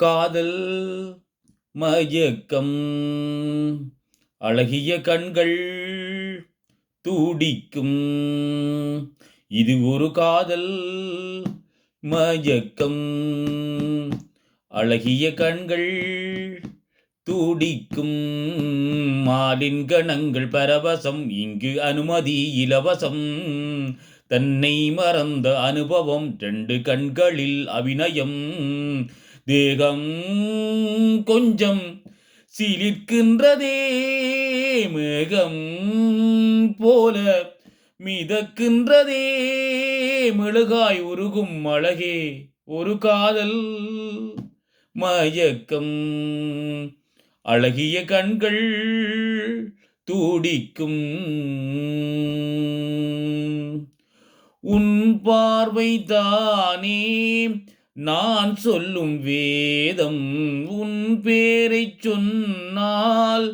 காதல் மயக்கம் அழகிய கண்கள் துடிக்கும். இது ஒரு காதல் மயக்கம் அழகிய கண்கள் துடிக்கும். மாலின் கணங்கள் பரவசம், இங்கு அனுமதி இலவசம். தன்னை மறந்த அனுபவம், 2 கண்களில் அபிநயம். தேகம் கொஞ்சம் சிலிர்க்கின்றதே, மேகம் போல மிதக்கின்றதே. மெழுகாய் உருகும் அழகே ஒரு காதல் மயக்கம். அழகிய கண்கள் துடிக்கும். உன் பார்வைதானே நான் சொல்லும் வேதம். உன் பேரைச் சொன்னால்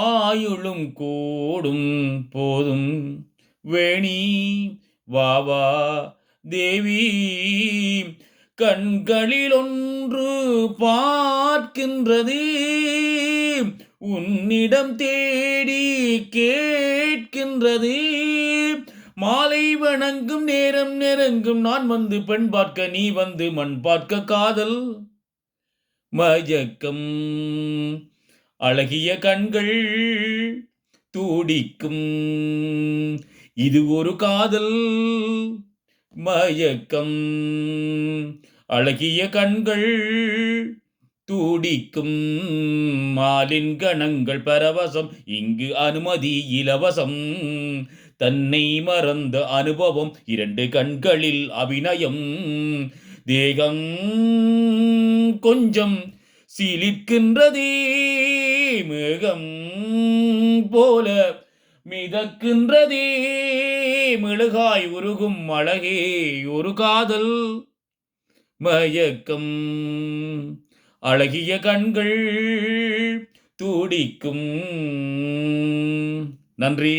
ஆயுளும் கூடும். போதும் வேணி வா வா தேவி, கண்களில் ஒன்று பார்க்கின்றது, உன்னிடம் தேடி கேட்கின்றது. மாலை வணங்கும் நேரம் நெருங்கும், நான் வந்து பெண் பார்க்க, நீ வந்து மண் பார்க்க. காதல் மயக்கம் அழகிய கண்கள் துடிக்கும். இது ஒரு காதல் மயக்கம் அழகிய கண்கள் துடிக்கும். மாலின் கணங்கள் பரவசம், இங்கு அனுமதி இலவசம். தன்னை மறந்த அனுபவம், 2 கண்களில் அபிநயம். தேகம் கொஞ்சம் சிலிர்க்கின்றதே, மேகம் போல மிதக்கின்றதே. மெழுகாய் உருகும் அழகே ஒரு காதல் மயக்கம். அழகிய கண்கள் துடிக்கும். நன்றி.